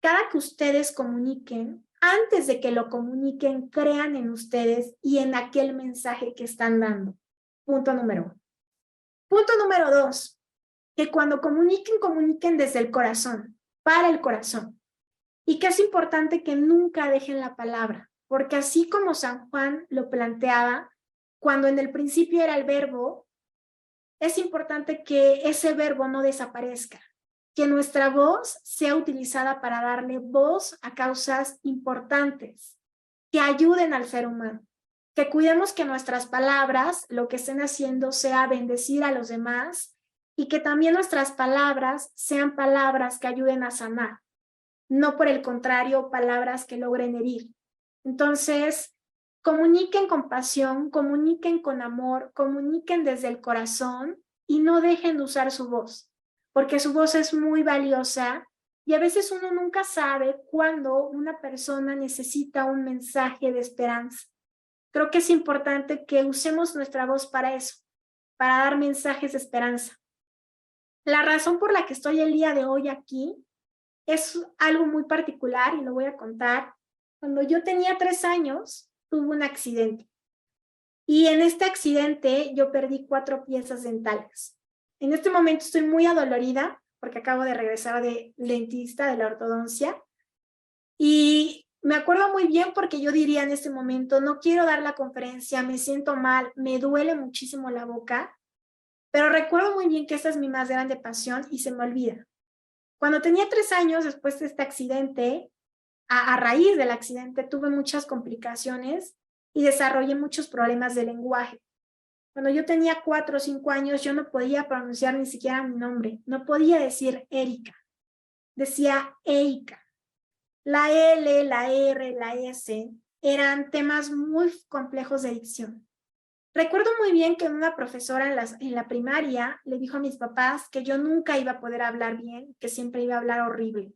Cada que ustedes comuniquen, antes de que lo comuniquen, crean en ustedes y en aquel mensaje que están dando. Punto número 1. Punto número 2. Que cuando comuniquen desde el corazón, para el corazón. Y que es importante que nunca dejen la palabra, porque así como San Juan lo planteaba, cuando en el principio era el verbo, es importante que ese verbo no desaparezca, que nuestra voz sea utilizada para darle voz a causas importantes, que ayuden al ser humano, que cuidemos que nuestras palabras, lo que estén haciendo, sea bendecir a los demás, y que también nuestras palabras sean palabras que ayuden a sanar, no por el contrario, palabras que logren herir. Entonces, comuniquen con pasión, comuniquen con amor, comuniquen desde el corazón y no dejen de usar su voz, porque su voz es muy valiosa y a veces uno nunca sabe cuándo una persona necesita un mensaje de esperanza. Creo que es importante que usemos nuestra voz para eso, para dar mensajes de esperanza. La razón por la que estoy el día de hoy aquí es algo muy particular y lo voy a contar. Cuando yo tenía 3 años, tuve un accidente. Y en este accidente yo perdí 4 piezas dentales. En este momento estoy muy adolorida porque acabo de regresar de dentista, de la ortodoncia. Y me acuerdo muy bien porque yo diría en este momento, no quiero dar la conferencia, me siento mal, me duele muchísimo la boca. Pero recuerdo muy bien que esta es mi más grande pasión y se me olvida. Cuando tenía 3 años, después de este accidente, a raíz del accidente, tuve muchas complicaciones y desarrollé muchos problemas de lenguaje. Cuando yo tenía 4 o 5 años, yo no podía pronunciar ni siquiera mi nombre. No podía decir Erika. Decía Eika. La L, la R, la S eran temas muy complejos de dicción. Recuerdo muy bien que una profesora en la primaria le dijo a mis papás que yo nunca iba a poder hablar bien, que siempre iba a hablar horrible.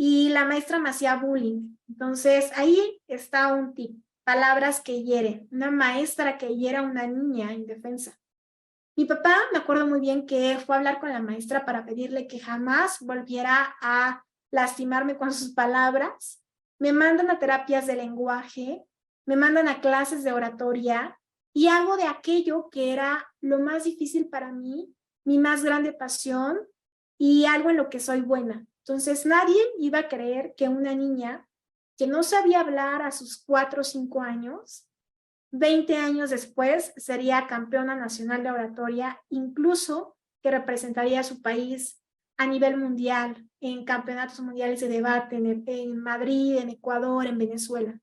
Y la maestra me hacía bullying. Entonces, ahí está un tip. Palabras que hieren. Una maestra que hiera a una niña indefensa. Mi papá, me acuerdo muy bien que fue a hablar con la maestra para pedirle que jamás volviera a lastimarme con sus palabras. Me mandan a terapias de lenguaje, me mandan a clases de oratoria y hago de aquello que era lo más difícil para mí, mi más grande pasión y algo en lo que soy buena. Entonces nadie iba a creer que una niña que no sabía hablar a sus 4 o 5 años, 20 años después sería campeona nacional de oratoria, incluso que representaría a su país a nivel mundial, en campeonatos mundiales de debate, en Madrid, en Ecuador, en Venezuela.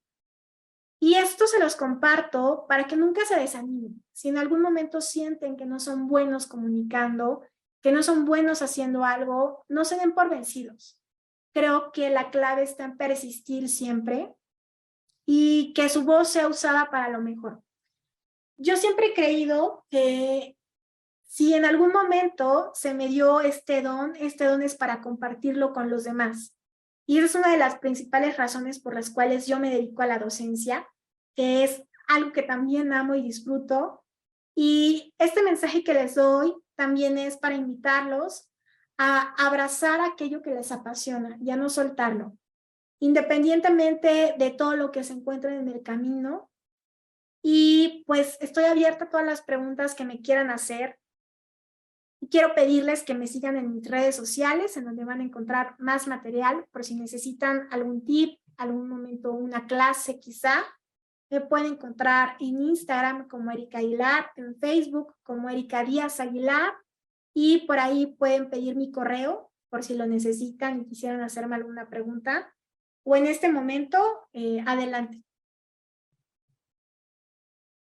Y esto se los comparto para que nunca se desanimen. Si en algún momento sienten que no son buenos comunicando, que no son buenos haciendo algo, no se den por vencidos. Creo que la clave está en persistir siempre y que su voz sea usada para lo mejor. Yo siempre he creído que si en algún momento se me dio este don es para compartirlo con los demás. Y esa es una de las principales razones por las cuales yo me dedico a la docencia, que es algo que también amo y disfruto. Y este mensaje que les doy también es para invitarlos a abrazar aquello que les apasiona y a no soltarlo. independientemente de todo lo que se encuentre en el camino. Y pues estoy abierta a todas las preguntas que me quieran hacer. Y quiero pedirles que me sigan en mis redes sociales, en donde van a encontrar más material, por si necesitan algún tip, algún momento, una clase quizá. Me pueden encontrar en Instagram como Erika Aguilar, en Facebook como Erika Díaz Aguilar, y por ahí pueden pedir mi correo, por si lo necesitan y quisieran hacerme alguna pregunta. O en este momento, adelante.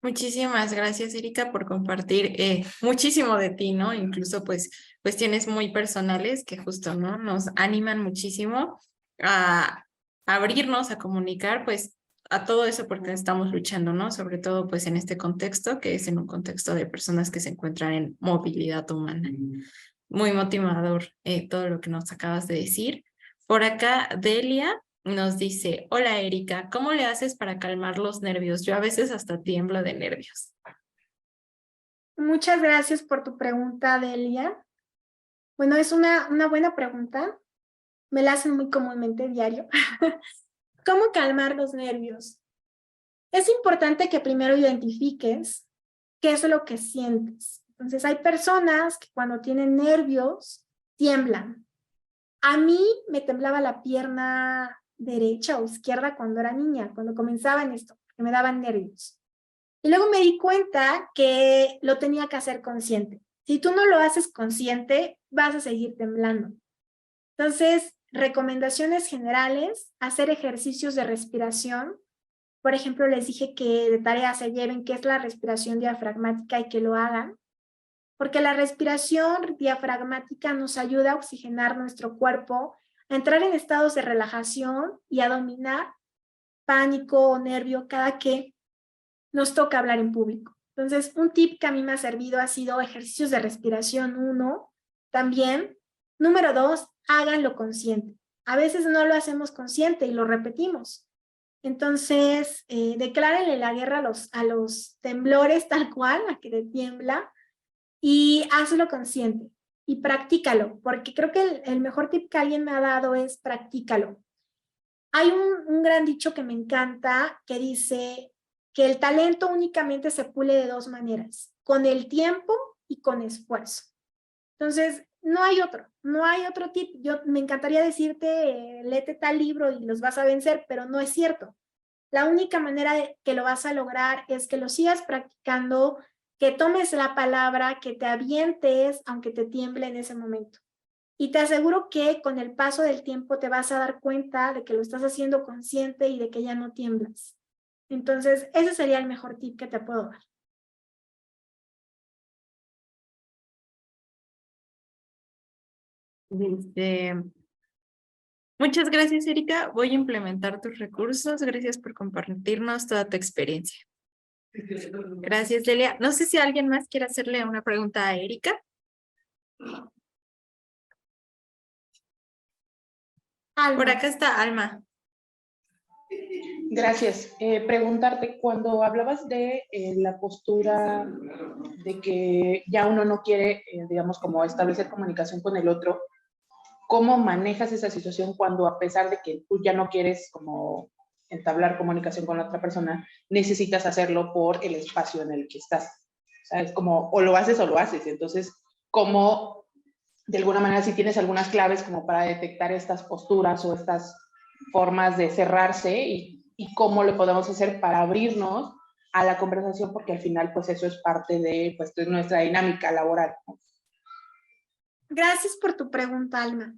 Muchísimas gracias, Erika, por compartir muchísimo de ti, ¿no? Incluso pues cuestiones muy personales que justo, ¿no? Nos animan muchísimo a abrirnos, a comunicar, pues a todo eso porque estamos luchando, ¿no? Sobre todo pues en este contexto, que es en un contexto de personas que se encuentran en movilidad humana. Muy motivador todo lo que nos acabas de decir. Por acá, Delia nos dice, hola Erika, ¿cómo le haces para calmar los nervios? Yo a veces hasta tiemblo de nervios. Muchas gracias por tu pregunta, Delia. Bueno, es una buena pregunta. Me la hacen muy comúnmente diario. ¿Cómo calmar los nervios? Es importante que primero identifiques qué es lo que sientes. Entonces, hay personas que cuando tienen nervios tiemblan. A mí me temblaba la pierna derecha o izquierda cuando era niña, cuando comenzaba en esto, que me daban nervios. Y luego me di cuenta que lo tenía que hacer consciente. Si tú no lo haces consciente, vas a seguir temblando. Entonces, recomendaciones generales, hacer ejercicios de respiración. Por ejemplo, les dije que de tarea se lleven qué es la respiración diafragmática y que lo hagan, porque la respiración diafragmática nos ayuda a oxigenar nuestro cuerpo, a entrar en estados de relajación y a dominar pánico o nervio cada que nos toca hablar en público. Entonces, un tip que a mí me ha servido ha sido ejercicios de respiración 1, también. Número 2, háganlo consciente. A veces no lo hacemos consciente y lo repetimos. Entonces, declárenle la guerra a los temblores tal cual, a que te tiembla, y hazlo consciente y practícalo, porque creo que el mejor tip que alguien me ha dado es practícalo. Hay un gran dicho que me encanta que dice que el talento únicamente se pule de 2 maneras, con el tiempo y con esfuerzo. Entonces, no hay otro tip. Yo me encantaría decirte, léete tal libro y los vas a vencer, pero no es cierto. La única manera de que lo vas a lograr es que lo sigas practicando, que tomes la palabra, que te avientes, aunque te tiemble en ese momento. Y te aseguro que con el paso del tiempo te vas a dar cuenta de que lo estás haciendo consciente y de que ya no tiemblas. Entonces, ese sería el mejor tip que te puedo dar. Muchas gracias, Erika. Voy a implementar tus recursos. Gracias por compartirnos toda tu experiencia. Gracias, Delia. No sé si alguien más quiere hacerle una pregunta a Erika. Alma. Por acá está Alma. Gracias. Preguntarte, cuando hablabas de la postura de que ya uno no quiere, digamos, como establecer comunicación con el otro, ¿cómo manejas esa situación cuando a pesar de que tú ya no quieres como entablar comunicación con la otra persona, necesitas hacerlo por el espacio en el que estás? O sea, es como, o lo haces o lo haces. Entonces, ¿cómo, de alguna manera, si tienes algunas claves como para detectar estas posturas o estas formas de cerrarse y cómo lo podemos hacer para abrirnos a la conversación, porque al final pues eso es parte de, pues, de nuestra dinámica laboral, ¿no? Gracias por tu pregunta, Alma.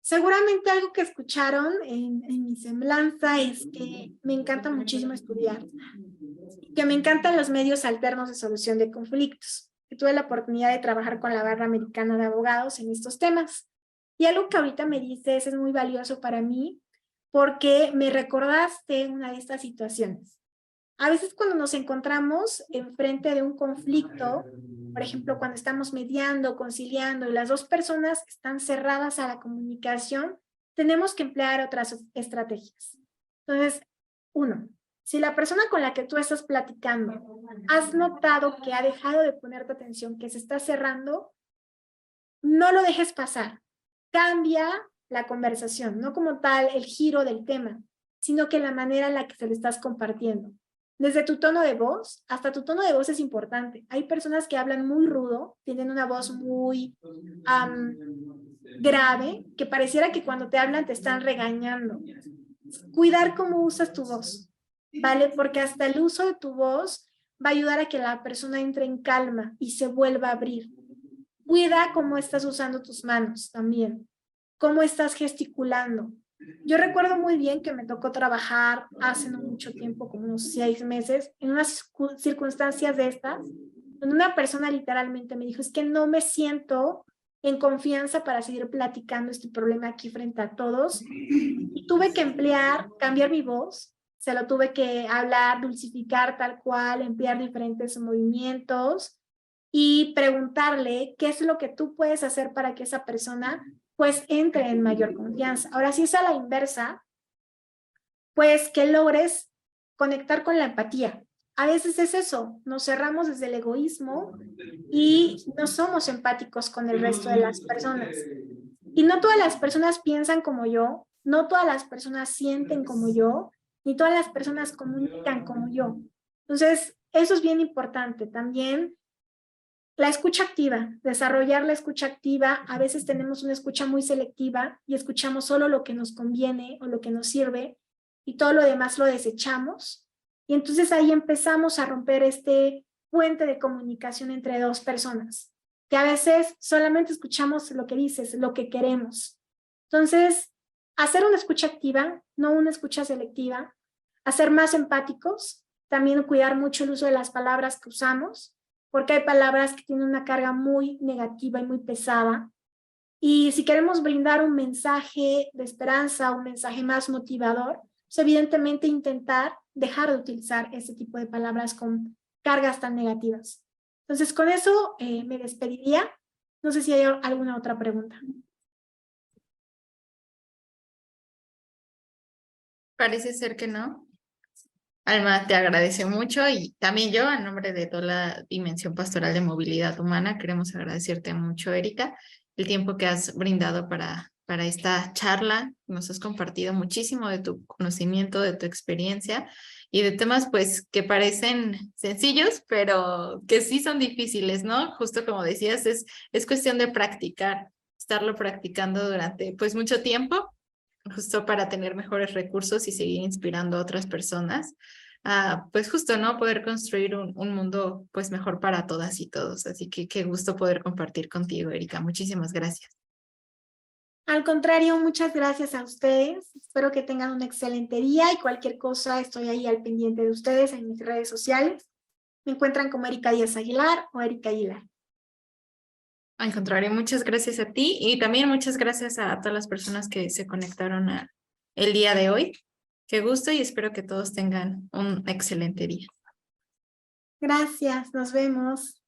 Seguramente algo que escucharon en mi semblanza es que me encanta muchísimo estudiar, que me encantan los medios alternos de solución de conflictos, que tuve la oportunidad de trabajar con la barra americana de abogados en estos temas. Y algo que ahorita me dices es muy valioso para mí porque me recordaste una de estas situaciones. A veces cuando nos encontramos enfrente de un conflicto, por ejemplo, cuando estamos mediando, conciliando y las dos personas están cerradas a la comunicación, tenemos que emplear otras estrategias. Entonces, 1, si la persona con la que tú estás platicando has notado que ha dejado de ponerte atención, que se está cerrando, no lo dejes pasar. Cambia la conversación, no como tal el giro del tema, sino que la manera en la que se lo estás compartiendo. Desde tu tono de voz, hasta tu tono de voz es importante. Hay personas que hablan muy rudo, tienen una voz muy grave, que pareciera que cuando te hablan te están regañando. Cuidar cómo usas tu voz, ¿vale? Porque hasta el uso de tu voz va a ayudar a que la persona entre en calma y se vuelva a abrir. Cuida cómo estás usando tus manos también, cómo estás gesticulando. Yo recuerdo muy bien que me tocó trabajar hace no mucho tiempo, como unos 6 meses, en unas circunstancias de estas, donde una persona literalmente me dijo, es que no me siento en confianza para seguir platicando este problema aquí frente a todos. Y tuve que cambiar mi voz, se lo tuve que hablar, dulcificar tal cual, emplear diferentes movimientos y preguntarle qué es lo que tú puedes hacer para que esa persona pues entre en mayor confianza. Ahora, si es a la inversa, pues que logres conectar con la empatía. A veces es eso, nos cerramos desde el egoísmo y no somos empáticos con el resto de las personas. Y no todas las personas piensan como yo, no todas las personas sienten como yo, ni todas las personas comunican como yo. Entonces, eso es bien importante. También la escucha activa, desarrollar la escucha activa. A veces tenemos una escucha muy selectiva y escuchamos solo lo que nos conviene o lo que nos sirve y todo lo demás lo desechamos. Y entonces ahí empezamos a romper este puente de comunicación entre dos personas, que a veces solamente escuchamos lo que dices, lo que queremos. Entonces, hacer una escucha activa, no una escucha selectiva, hacer más empáticos, también cuidar mucho el uso de las palabras que usamos, porque hay palabras que tienen una carga muy negativa y muy pesada. Y si queremos brindar un mensaje de esperanza, un mensaje más motivador, pues evidentemente intentar dejar de utilizar ese tipo de palabras con cargas tan negativas. Entonces, con eso me despediría. No sé si hay alguna otra pregunta. Parece ser que no. Alma, te agradece mucho y también yo, a nombre de toda la Dimensión Pastoral de Movilidad Humana, queremos agradecerte mucho, Erika, el tiempo que has brindado para esta charla. Nos has compartido muchísimo de tu conocimiento, de tu experiencia y de temas pues que parecen sencillos, pero que sí son difíciles, ¿no? Justo como decías, es cuestión de practicar, estarlo practicando durante pues mucho tiempo justo para tener mejores recursos y seguir inspirando a otras personas, pues justo, ¿no? Poder construir un mundo pues mejor para todas y todos. Así que qué gusto poder compartir contigo, Erika. Muchísimas gracias. Al contrario, muchas gracias a ustedes. Espero que tengan un excelente día y cualquier cosa estoy ahí al pendiente de ustedes en mis redes sociales. Me encuentran como Erika Díaz Aguilar o Erika Aguilar. Al contrario, muchas gracias a ti y también muchas gracias a todas las personas que se conectaron el día de hoy. Qué gusto y espero que todos tengan un excelente día. Gracias, nos vemos.